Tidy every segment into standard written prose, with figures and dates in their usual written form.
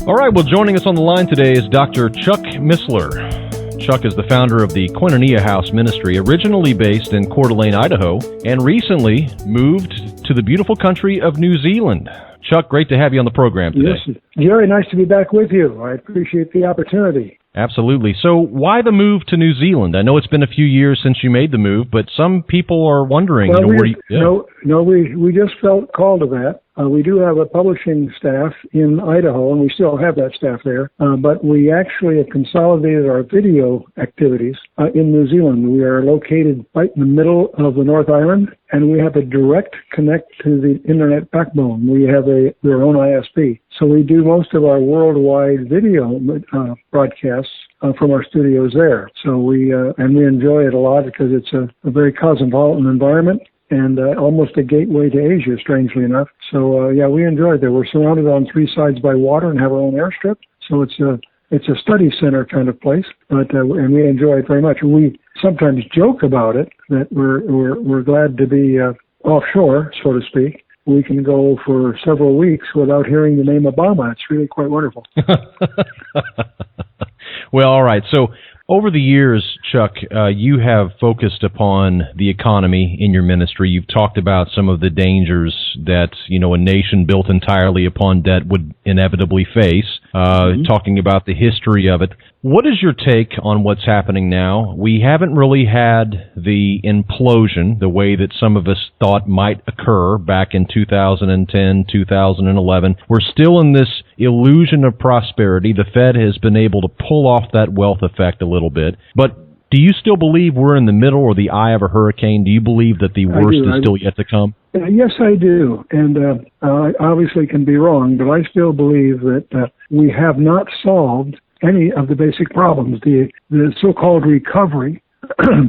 All right, well, joining us on the line today is Dr. Chuck Missler. Chuck is the founder of the Koinonia House Ministry, originally based in Coeur d'Alene, Idaho, and recently moved to the beautiful country of New Zealand. Chuck, great to have you on the program today. Yes, Jerry, nice to be back with you. I appreciate the opportunity. Absolutely. So why the move to New Zealand? I know it's been a few years since you made the move, but some people are wondering, Well, where you... Yeah. We just felt called to that. We do have a publishing staff in Idaho, and we still have that staff there, but we actually have consolidated our video activities in New Zealand. We are located right in the middle of the North Island, and we have a direct connect to the internet backbone. We have our own ISP. So we do most of our worldwide video broadcasts from our studios there. So we enjoy it a lot because it's a very cosmopolitan environment and almost a gateway to Asia, strangely enough. So we enjoy it there. We're surrounded on three sides by water and have our own airstrip. So it's a study center kind of place, and we enjoy it very much. We sometimes joke about it that we're glad to be offshore, so to speak. We can go for several weeks without hearing the name Obama. It's really quite wonderful. Well, all right. So over the years, Chuck, you have focused upon the economy in your ministry. You've talked about some of the dangers that, a nation built entirely upon debt would inevitably face, talking about the history of it. What is your take on what's happening now? We haven't really had the implosion the way that some of us thought might occur back in 2010, 2011. We're still in this illusion of prosperity. The Fed has been able to pull off that wealth effect a little bit. But do you still believe we're in the middle or the eye of a hurricane? Do you believe that the worst is still yet to come? Yes, I do. And I obviously can be wrong, but I still believe that we have not solved any of the basic problems. The so-called recovery,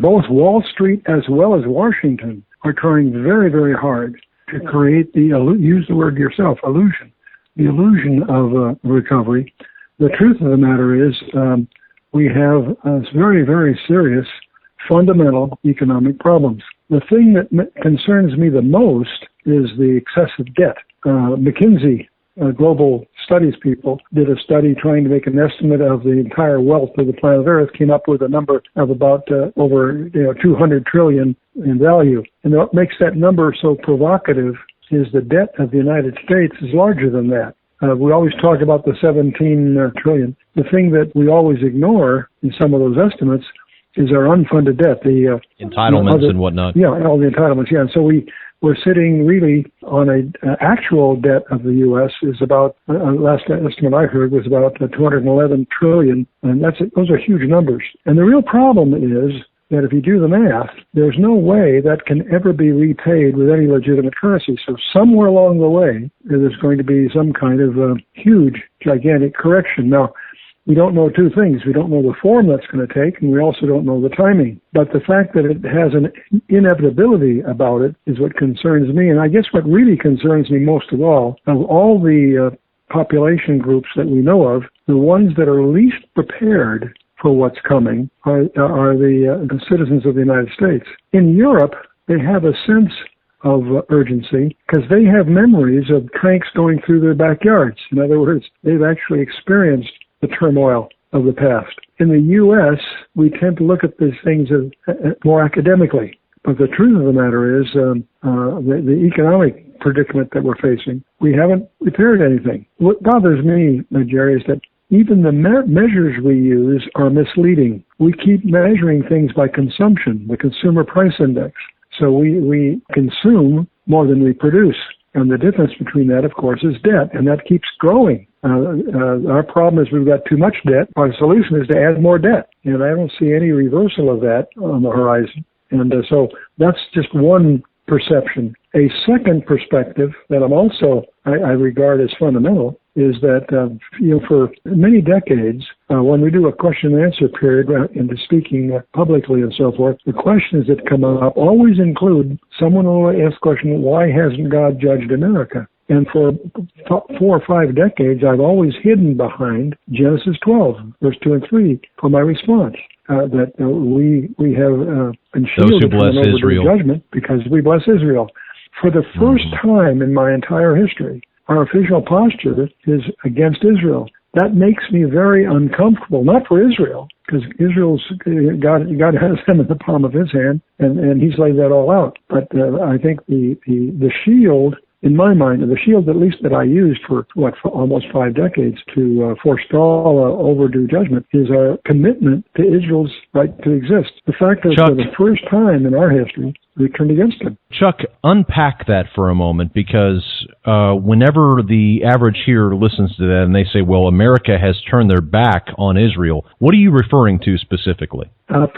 both Wall Street as well as Washington are trying very, very hard to create use the word yourself, illusion, the illusion of recovery. The truth of the matter is we have very, very serious fundamental economic problems. The thing that concerns me the most is the excessive debt. McKinsey, global studies people, did a study trying to make an estimate of the entire wealth of the planet Earth, came up with a number of about over 200 trillion in value. And what makes that number so provocative is the debt of the United States is larger than that. We always talk about the 17 trillion. The thing that we always ignore in some of those estimates is our unfunded debt, the entitlements and whatnot. Yeah, all the entitlements. Yeah, and so we're sitting really on an actual debt of the U.S. is about, last estimate I heard was about 211 trillion, and those are huge numbers. And the real problem is that if you do the math, there's no way that can ever be repaid with any legitimate currency. So somewhere along the way, there's going to be some kind of huge, gigantic correction. Now, we don't know two things. We don't know the form that's going to take, and we also don't know the timing. But the fact that it has an inevitability about it is what concerns me. And I guess what really concerns me most of all the population groups that we know of, the ones that are least prepared for what's coming are the citizens of the United States. In Europe, they have a sense of urgency because they have memories of tanks going through their backyards. In other words, they've actually experienced the turmoil of the past. In the U.S., we tend to look at these things more academically. But the truth of the matter is the economic predicament that we're facing, we haven't prepared anything. What bothers me, Jerry, is that even the measures we use are misleading. We keep measuring things by consumption, the consumer price index. So we consume more than we produce. And the difference between that, of course, is debt, and that keeps growing. Our problem is we've got too much debt. Our solution is to add more debt, and I don't see any reversal of that on the horizon. And so that's just one perception. A second perspective that I regard as fundamental is that, for many decades, when we do a question and answer period into speaking publicly and so forth, the questions that come up always include someone will ask the question, why hasn't God judged America? And for 4 or 5 decades, I've always hidden behind Genesis 12, verse 2 and 3 for my response. That we have been shielded from an overdue judgment because we bless Israel. For the first time in my entire history, our official posture is against Israel. that makes me very uncomfortable, not for Israel, because Israel's, God has them in the palm of his hand, and he's laid that all out. But I think the shield, in my mind, the shield at least that I used for almost 5 decades to forestall overdue judgment is our commitment to Israel's right to exist. The fact that Chuck, for the first time in our history, we turned against him. Chuck, unpack that for a moment, because whenever the average hearer listens to that and they say, well, America has turned their back on Israel, what are you referring to specifically?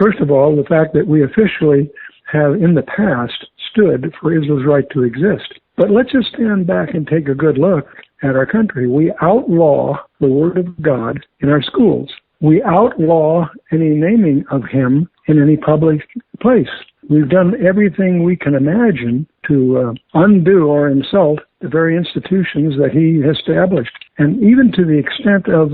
First of all, the fact that we officially have in the past stood for Israel's right to exist. But let's just stand back and take a good look at our country. We outlaw the Word of God in our schools. We outlaw any naming of him in any public place. We've done everything we can imagine to undo or insult the very institutions that he has established. And even to the extent of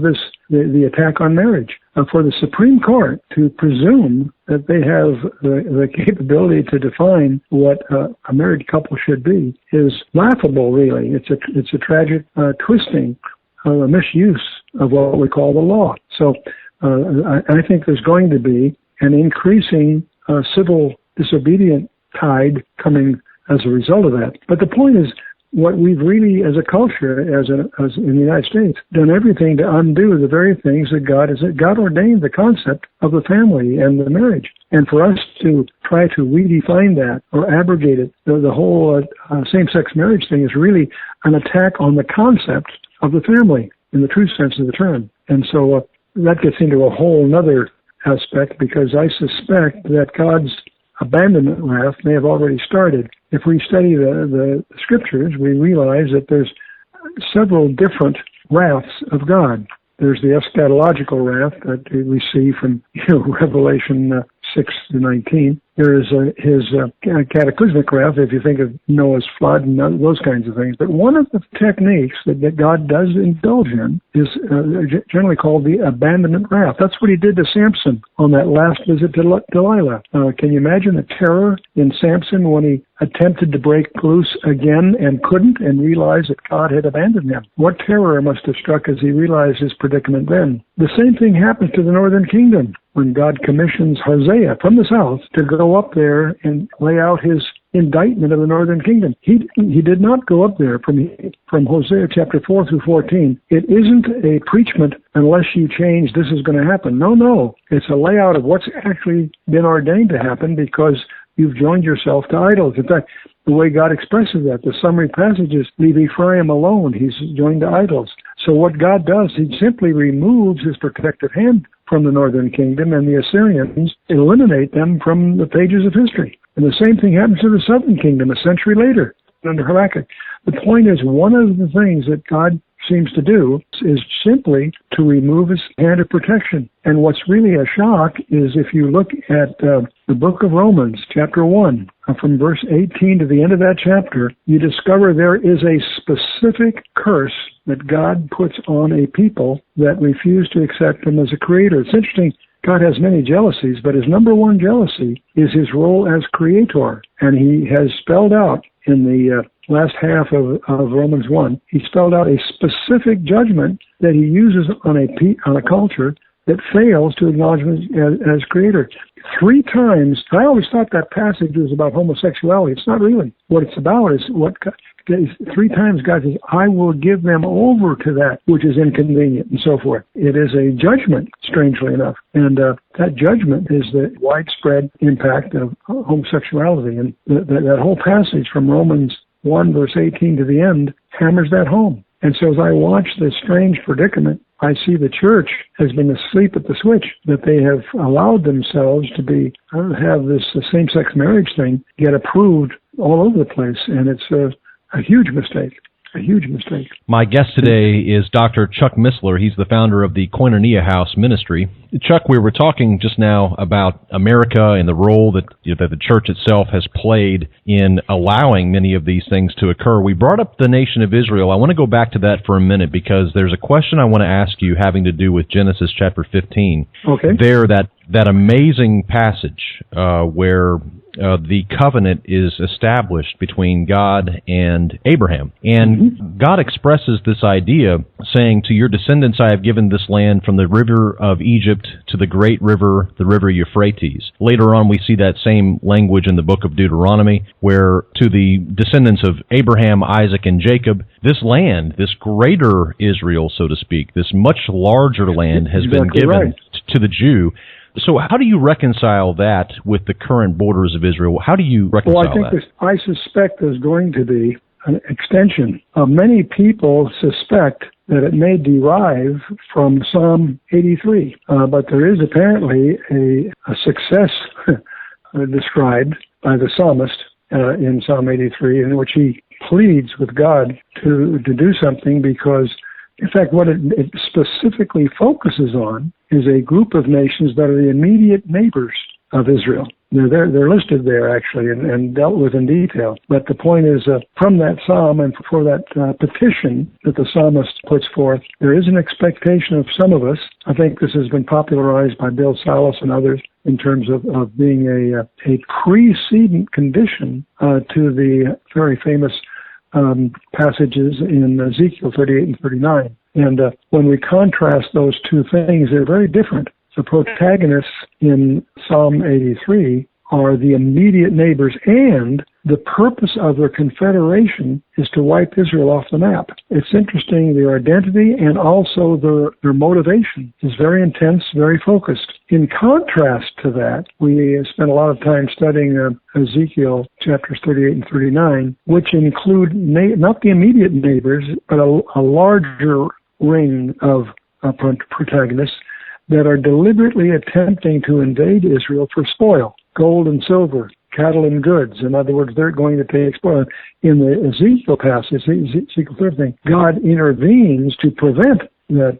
the attack on marriage. For the Supreme Court to presume that they have the capability to define what a married couple should be is laughable, really. It's a tragic twisting, a misuse of what we call the law. So I think there's going to be an increasing civil disobedient tide coming as a result of that. But the point is, what we've really, as a culture, as in the United States, done everything to undo the very things that God ordained the concept of the family and the marriage. And for us to try to redefine that or abrogate it, the whole same-sex marriage thing is really an attack on the concept of the family in the true sense of the term. And so that gets into a whole other aspect, because I suspect that God's abandonment wrath may have already started. If we study the scriptures, we realize that there's several different wraths of God. There's the eschatological wrath that we see from Revelation 6 to 19. There is his cataclysmic wrath, if you think of Noah's flood and those kinds of things. But one of the techniques that God does indulge in is generally called the abandonment wrath. That's what he did to Samson on that last visit to Delilah. Can you imagine the terror in Samson when he attempted to break loose again and couldn't, and realized that God had abandoned him? What terror must have struck as he realized his predicament then? The same thing happens to the northern kingdom when God commissions Hosea from the south to go up there and lay out his indictment of the northern kingdom. He did not go up there from Hosea chapter 4 through 14. It isn't a preachment, unless you change, this is going to happen. No. It's a layout of what's actually been ordained to happen because you've joined yourself to idols. In fact, the way God expresses that, the summary passage is, leave Ephraim alone. He's joined to idols. So what God does, he simply removes his protective hand from the northern kingdom, and the Assyrians eliminate them from the pages of history. And the same thing happens to the southern kingdom a century later under Habakkuk. The point is, one of the things that God seems to do is simply to remove his hand of protection. And what's really a shock is if you look at the book of Romans, chapter 1, from verse 18 to the end of that chapter, you discover there is a specific curse that God puts on a people that refuse to accept him as a creator. It's interesting. God has many jealousies, but his number one jealousy is his role as creator. And he has spelled out in the last half of Romans 1, he spelled out a specific judgment that he uses on a culture that fails to acknowledge him as creator. 3 times, I always thought that passage was about homosexuality. It's not really. What it's about is 3 times God says, I will give them over to that which is inconvenient, and so forth. It is a judgment, strangely enough. And that judgment is the widespread impact of homosexuality. And that whole passage from Romans 1, verse 18 to the end hammers that home. And so as I watch this strange predicament, I see the church has been asleep at the switch, that they have allowed themselves to have this same-sex marriage thing get approved all over the place. And it's a huge mistake. A huge mistake. My guest today is Dr. Chuck Missler. He's the founder of the Koinonia House Ministry. Chuck, we were talking just now about America and the role that the church itself has played in allowing many of these things to occur. We brought up the nation of Israel. I want to go back to that for a minute because there's a question I want to ask you having to do with Genesis chapter 15. Okay. There, that that amazing passage where the covenant is established between God and Abraham. And God expresses this idea, saying, "To your descendants I have given this land from the river of Egypt to the great river, the river Euphrates." Later on, we see that same language in the book of Deuteronomy, where to the descendants of Abraham, Isaac, and Jacob, this land, this greater Israel, so to speak, this much larger land has been given to the Jew. So how do you reconcile that with the current borders of Israel? How do you reconcile that? I suspect there's going to be an extension. Many people suspect that it may derive from Psalm 83, but there is apparently a success described by the psalmist in Psalm 83, in which he pleads with God to do something, because in fact, what it specifically focuses on is a group of nations that are the immediate neighbors of Israel. They're listed there, actually, and dealt with in detail. But the point is, from that psalm and for that petition that the psalmist puts forth, there is an expectation of some of us. I think this has been popularized by Bill Salas and others in terms of being a precedent condition to the very famous passages in Ezekiel 38 and 39. And when we contrast those two things, they're very different. The protagonists in Psalm 83 are the immediate neighbors, and the purpose of their confederation is to wipe Israel off the map. It's interesting, their identity and also their motivation is very intense, very focused. In contrast to that, we spent a lot of time studying Ezekiel chapters 38 and 39, which include not the immediate neighbors, but a larger ring of protagonists that are deliberately attempting to invade Israel for spoil, gold and silver, cattle and goods. In other words, they're going to take spoil. In the Ezekiel passage, Ezekiel 13, God intervenes to prevent that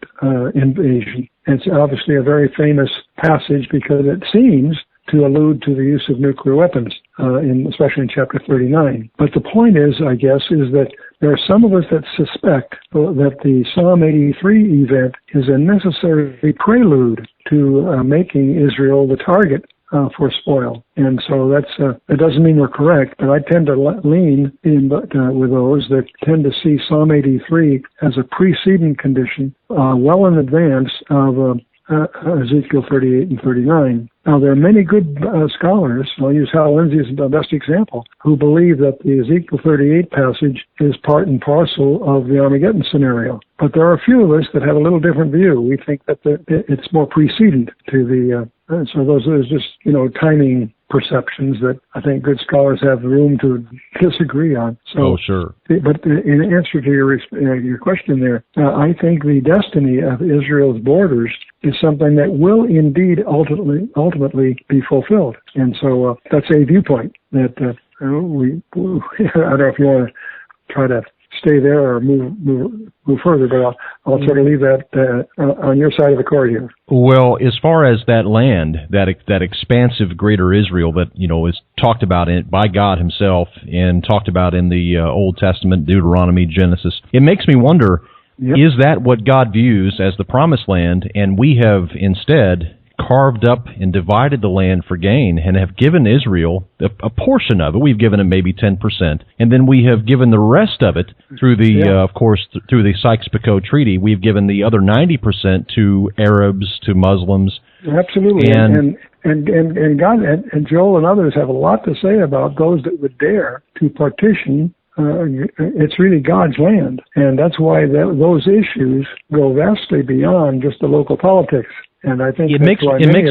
invasion. And it's obviously a very famous passage because it seems to allude to the use of nuclear weapons, especially in chapter 39. But the point is, I guess, is that there are some of us that suspect that the Psalm 83 event is a necessary prelude to making Israel the target for spoil. And so that doesn't mean we're correct, but I tend to lean in with those that tend to see Psalm 83 as a preceding condition well in advance of Ezekiel 38 and 39. Now, there are many good scholars, I'll use Hal Lindsey as the best example, who believe that the Ezekiel 38 passage is part and parcel of the Armageddon scenario. But there are a few of us that have a little different view. We think that it's more precedent to the, so those are just, timing perceptions that I think good scholars have room to disagree on. So, sure. But in answer to your question there, I think the destiny of Israel's borders is something that will indeed ultimately be fulfilled. And so that's a viewpoint that I don't know if you want to try to stay there or move further, but I'll sort of leave that on your side of the court here. Well, as far as that land, that expansive greater Israel that is talked about by God Himself and talked about in the Old Testament, Deuteronomy, Genesis, it makes me wonder: is that what God views as the Promised Land, and we have instead carved up and divided the land for gain and have given Israel a portion of it? We've given them maybe 10%, and then we have given the rest of it through the, of course, through the Sykes-Picot Treaty. We've given the other 90% to Arabs, to Muslims. Absolutely, and God and Joel and others have a lot to say about those that would dare to partition. It's really God's land, and that's why those issues go vastly beyond just the local politics. And I think it makes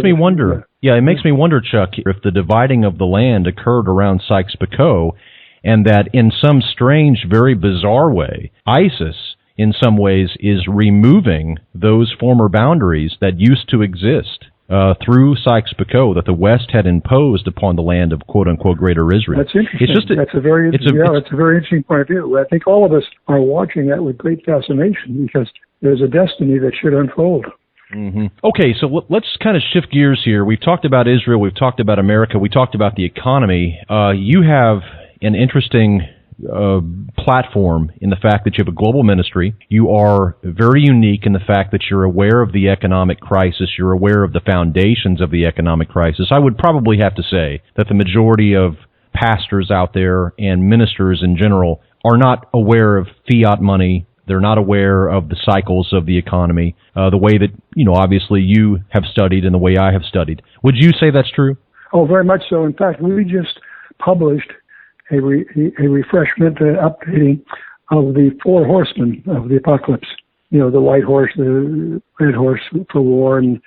me wonder. Yeah, it makes me wonder, Chuck, if the dividing of the land occurred around Sykes-Picot, and that in some strange, very bizarre way, ISIS, in some ways, is removing those former boundaries that used to exist through Sykes-Picot that the West had imposed upon the land of "quote-unquote" Greater Israel. That's interesting. That's a very interesting point of view. I think all of us are watching that with great fascination because there's a destiny that should unfold. Mm-hmm. Okay, so let's kind of shift gears here. We've talked about Israel, we've talked about America, we talked about the economy. You have an interesting platform in the fact that you have a global ministry. You are very unique in the fact that you're aware of the economic crisis. You're aware of the foundations of the economic crisis. I would probably have to say that the majority of pastors out there and ministers in general are not aware of fiat money. They're not aware of the cycles of the economy, the way that, obviously you have studied and the way I have studied. Would you say that's true? Oh, very much so. In fact, we just published a refreshment, updating of the four horsemen of the apocalypse. The white horse, the red horse for war, and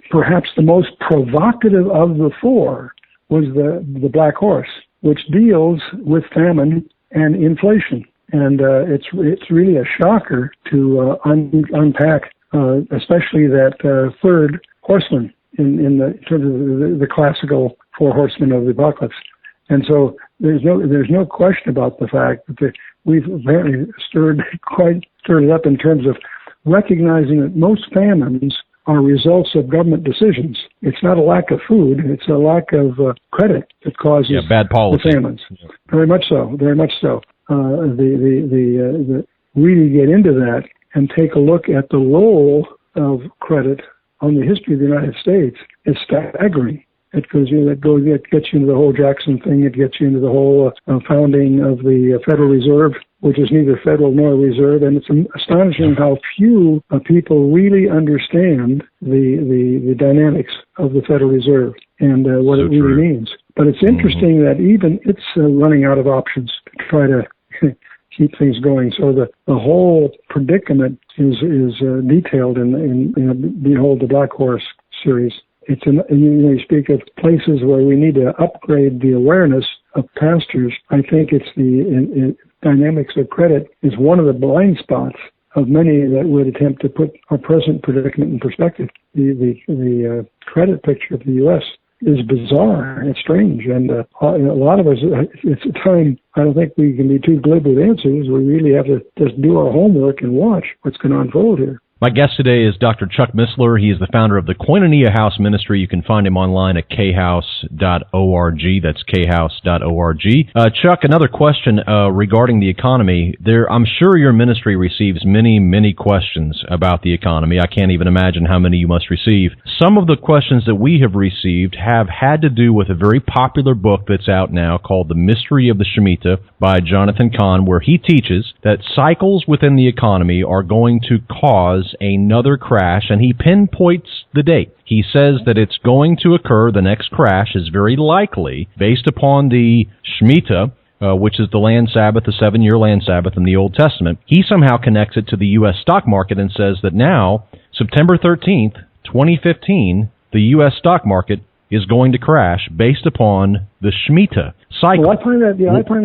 perhaps the most provocative of the four was the black horse, which deals with famine and inflation. And it's really a shocker to unpack, especially that third horseman in terms of the classical four horsemen of the apocalypse. And so there's no question about the fact that we've apparently stirred it up in terms of recognizing that most famines are results of government decisions. It's not a lack of food; it's a lack of credit that causes bad policy. The famines. Yeah. Very much so. Very much so. The really get into that and take a look at the role of credit on the history of the United States is staggering. It gets you into the whole Jackson thing. It gets you into the whole founding of the Federal Reserve, which is neither federal nor reserve. And it's astonishing how few people really understand the dynamics of the Federal Reserve and what it really means. But it's interesting that even it's running out of options to try to keep things going. So the whole predicament is detailed in Behold the Black Horse series. It's you speak of places where we need to upgrade the awareness of pastors. I think it's the dynamics of credit is one of the blind spots of many that would attempt to put our present predicament in perspective. The credit picture of the U.S. is bizarre and strange, and a lot of us, it's a time I don't think we can be too glib with answers. We really have to just do our homework and watch what's going to unfold here. My guest today is Dr. Chuck Missler. He is the founder of the Koinonia House Ministry. You can find him online at khouse.org. That's khouse.org. Chuck, another question regarding the economy. I'm sure your ministry receives many, many questions about the economy. I can't even imagine how many you must receive. Some of the questions that we have received have had to do with a very popular book that's out now called The Mystery of the Shemitah by Jonathan Cahn, where he teaches that cycles within the economy are going to cause another crash, and he pinpoints the date. He says that it's going to occur, the next crash is very likely, based upon the Shemitah, which is the land Sabbath, the 7-year land Sabbath in the Old Testament. He somehow connects it to the U.S. stock market and says that now, September 13th, 2015, the U.S. stock market is going to crash based upon the Shemitah cycle. Well, I find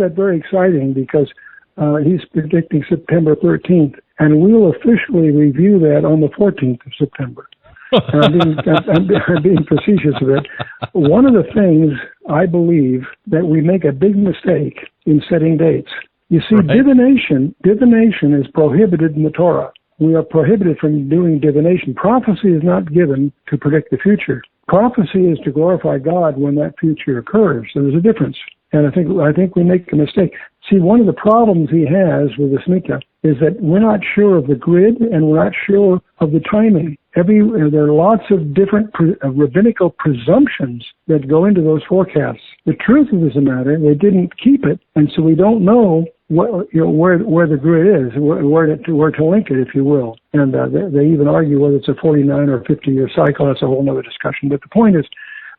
that very exciting because he's predicting September 13th. And we'll officially review that on the 14th of September. And I'm being facetious a bit. One of the things I believe that we make a big mistake in setting dates. You see, right. Divination is prohibited in the Torah. We are prohibited from doing divination. Prophecy is not given to predict the future. Prophecy is to glorify God when that future occurs. So there's a difference. And I think we make a mistake. See, one of the problems he has with the Shemitah is that we're not sure of the grid and we're not sure of the timing. There are lots of different rabbinical presumptions that go into those forecasts. The truth of the matter, they didn't keep it, and so we don't know where the grid is, where to link it, if you will. And they even argue whether it's a 49 or 50-year cycle. That's a whole other discussion. But the point is,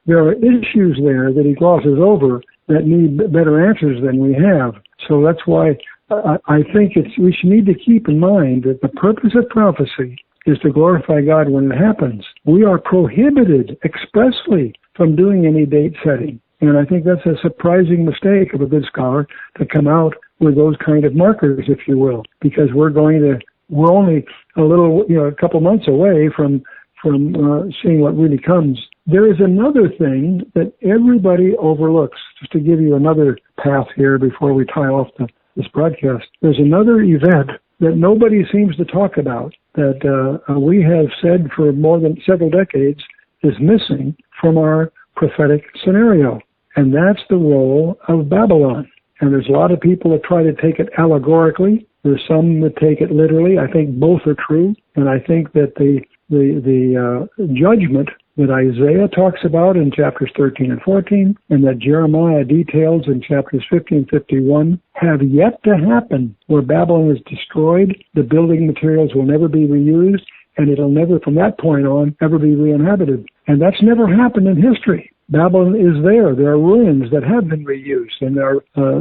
there are issues there that he glosses over that need better answers than we have. So that's why I think we should need to keep in mind that the purpose of prophecy is to glorify God when it happens. We are prohibited expressly from doing any date setting. And I think that's a surprising mistake of a good scholar to come out with those kind of markers, if you will, because we're only a couple months away from seeing what really comes. There is another thing that everybody overlooks, just to give you another path here before we tie off this broadcast. There's another event that nobody seems to talk about that we have said for more than several decades is missing from our prophetic scenario, and that's the role of Babylon. And there's a lot of people that try to take it allegorically. There's some that take it literally. I think both are true. And I think that the judgment that Isaiah talks about in chapters 13 and 14, and that Jeremiah details in chapters 50 and 51, have yet to happen, where Babylon is destroyed, the building materials will never be reused, and it'll never, from that point on, ever be re-inhabited. And that's never happened in history. Babylon is there. There are ruins that have been reused, and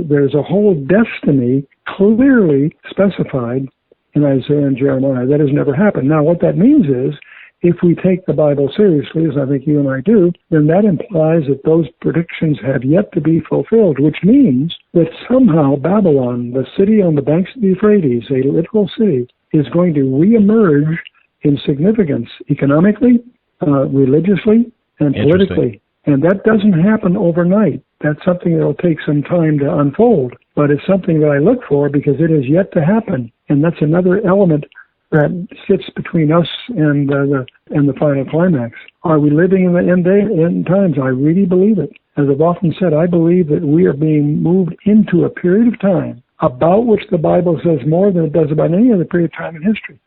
there's a whole destiny clearly specified in Isaiah and Jeremiah. That has never happened. Now, what that means is, if we take the Bible seriously, as I think you and I do, then that implies that those predictions have yet to be fulfilled, which means that somehow Babylon, the city on the banks of the Euphrates, a literal city, is going to reemerge in significance economically, religiously, and politically. And that doesn't happen overnight. That's something that will take some time to unfold. But it's something that I look for because it is yet to happen. And that's another element that sits between us and the final climax. Are we living in the end times? I really believe it. As I've often said, I believe that we are being moved into a period of time about which the Bible says more than it does about any other period of time in history.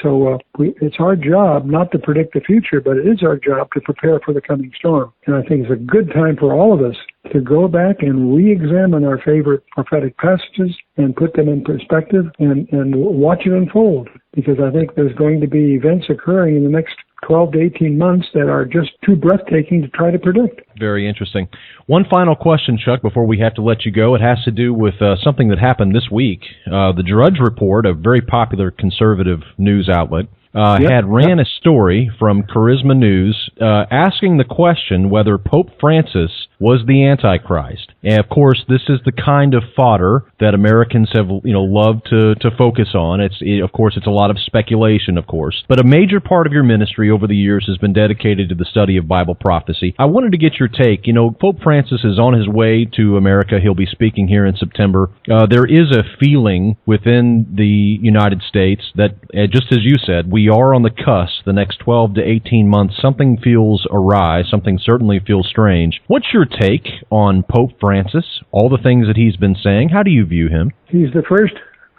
So it's our job not to predict the future, but it is our job to prepare for the coming storm. And I think it's a good time for all of us to go back and re-examine our favorite prophetic passages and put them in perspective and watch it unfold. Because I think there's going to be events occurring in the next 12 to 18 months that are just too breathtaking to try to predict. Very interesting. One final question, Chuck, before we have to let you go. It has to do with something that happened this week. The Drudge Report, a very popular conservative news outlet, ran a story from Charisma News asking the question whether Pope Francis was the Antichrist. And of course, this is the kind of fodder that Americans have, loved to focus on. It's a lot of speculation, of course. But a major part of your ministry over the years has been dedicated to the study of Bible prophecy. I wanted to get your take. Pope Francis is on his way to America. He'll be speaking here in September. There is a feeling within the United States that, just as you said, we are on the cusp. The next 12 to 18 months, something feels awry. Something certainly feels strange. What's your take on Pope Francis, all the things that he's been saying? How do you view him? He's the first.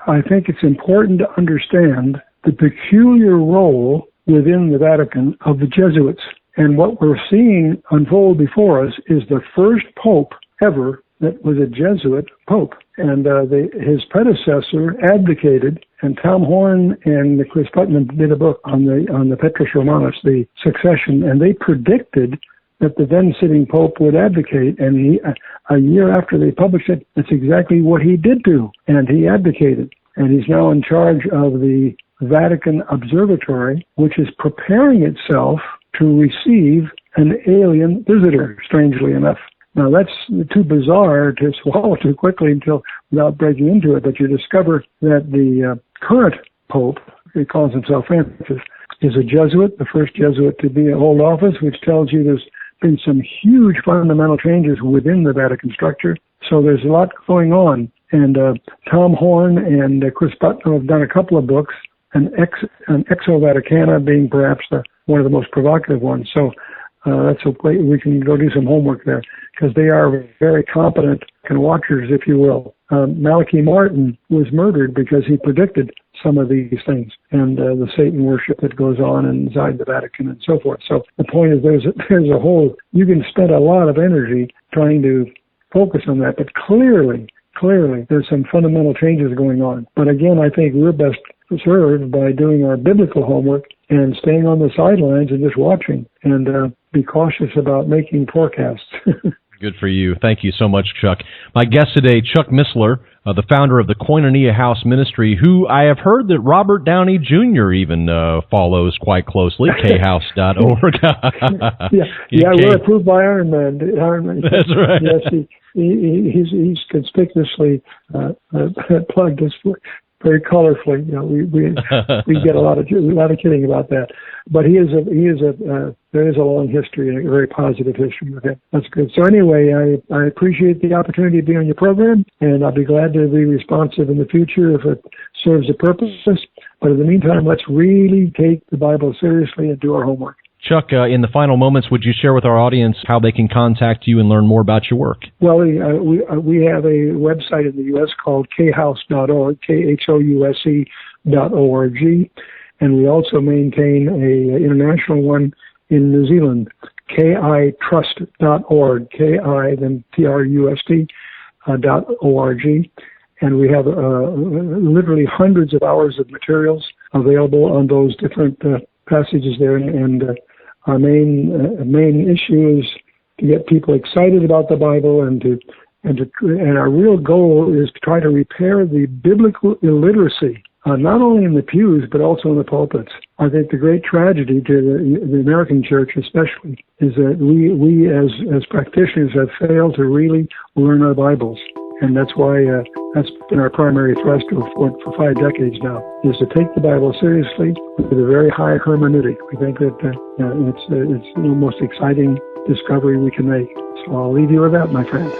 I think it's important to understand the peculiar role within the Vatican of the Jesuits. And what we're seeing unfold before us is the first pope ever that was a Jesuit pope. And his predecessor abdicated, and Tom Horn and Chris Putnam did a book on the Petrus Romanus, the succession, and they predicted that the then sitting pope would abdicate, and a year after they published it, that's exactly what he did do, and he abdicated. And he's now in charge of the Vatican Observatory, which is preparing itself to receive an alien visitor, strangely enough. Now, that's too bizarre to swallow too quickly without breaking into it, but you discover that the current pope, he calls himself Francis, is a Jesuit, the first Jesuit to be in hold office, which tells you there's been some huge fundamental changes within the Vatican structure. So there's a lot going on. And Tom Horn and Chris Putnam have done a couple of books, an Exo Vaticana being perhaps one of the most provocative ones. So that's a way we can go do some homework there, because they are very competent watchers, if you will. Malachi Martin was murdered because he predicted some of these things, and the Satan worship that goes on inside the Vatican and so forth. So the point is there's a whole, you can spend a lot of energy trying to focus on that, but clearly there's some fundamental changes going on. But again, I think we're best served by doing our biblical homework and staying on the sidelines and just watching, and be cautious about making forecasts. Good for you. Thank you so much, Chuck. My guest today, Chuck Missler, the founder of the Koinonia House Ministry, who I have heard that Robert Downey Jr. even follows quite closely, khouse.org. We're approved by Iron Man. That's right. Yes, he's conspicuously plugged us very colorfully. We get a lot of kidding about that. But there is a long history, and a very positive history with him. That's good. So anyway, I appreciate the opportunity to be on your program, and I'll be glad to be responsive in the future if it serves a purpose. But in the meantime, let's really take the Bible seriously and do our homework. Chuck, in the final moments, would you share with our audience how they can contact you and learn more about your work? Well, we have a website in the U.S. called khouse.org, khouse.org, and we also maintain a international one in New Zealand, kitrust.org, then trust.org. And we have literally hundreds of hours of materials available on those different passages there. And our main issue is to get people excited about the Bible, and our real goal is to try to repair the biblical illiteracy, not only in the pews but also in the pulpits. I think the great tragedy to the American church especially is that we as practitioners have failed to really learn our Bibles. And that's why that's been our primary thrust for 5 decades now, is to take the Bible seriously with a very high hermeneutic. We think that it's the most exciting discovery we can make. So I'll leave you with that, my friend.